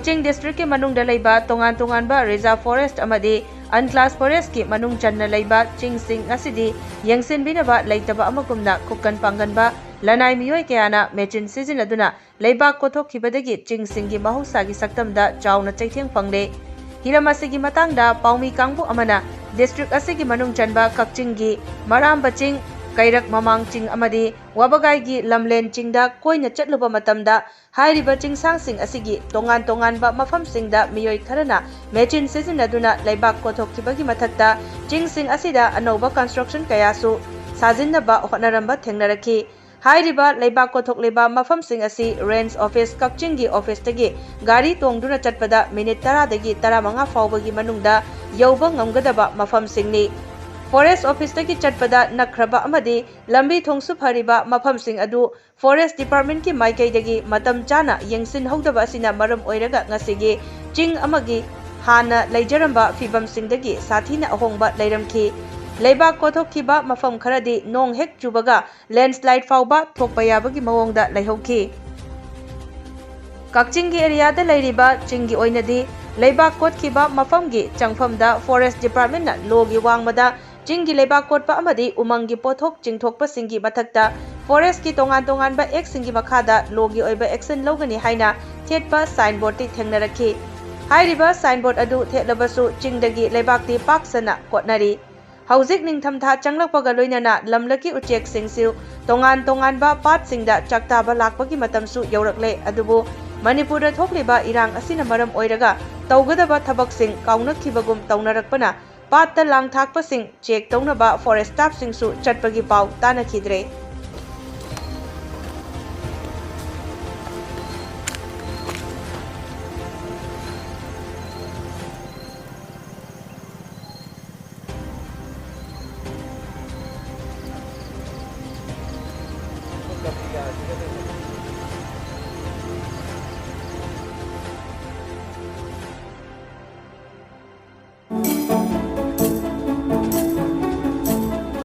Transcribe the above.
Ching district ki manung da leiba tongan ba reserve forest amadi unclass forest ki manung channa leiba Ching sing asidi Yengsinbinaba Leitabana amagumna kukan Phangle ba lanai miyoi kayana machine sizinaduna Leibak kothokkhibadagi Ching sing gi Mahousagi Saktamda Chaona Cheitheng Phangle hiram asigi matangda paumi kangbu amana district asigi manung chanba Ching gi maramba Ching Kairak mamang Ching amadi wabagai gi lamlen Chingda koina chatluba matamda hairiba Chingsang sing asigi tongan ba mafam singda miyoi kharana machine sizinaduna Leibak kothokkhibagi mathakta Ching sing asida anoba construction kayasu sajinnaba hotnaramba thengnarakhi hairiba Leibak kothokleba mafam sing asi range office Ching gi office tagi gari tongduna chatpada minute 10 dagi 15 faubagi manungda yauba ngamgadaba mafam singni Forest Office tagi chatpada nakraba amadi lambi thongsu phariba mafam sing adu Forest Department ki maikai dagi matam chana yengsin hogdaba asina maram oiraga ngasigi Ching amagi hana leijaramba fibam sing dagi sathina ahongba leiramki Leibak kothokkiba mafam kharadi nong hek chubaga landslide fauba thokpa yabagi mawongda leihokki Ching gi area da leiriba Ching gi oinadi Leibak kothkiba mafam gi changfamda Forest Department na logi wangmada Ching gi Leibak kotpa amadi umangi pothok chingthokpa singi mathakta forest ki tongan ba ek singi makhada logi oiba action logani haina thetpa signboard ti thengnarakhi hairiba signboard adu thetlabasu Ching dagi Leibak ti paksana kotnari Haujik ningthamtha changlakpaga loinana lamlaki uchek singsiu tongan ba pat singda chaktaba lakpagi matamsu yaurakle adubu Manipurda thokliba irang asina maram oiraga taugadaba thabak sing kaunakhibagum taunarakpana patta lang thakpa sing check taunaba forest staff singsu chatpagi pau tanakhidre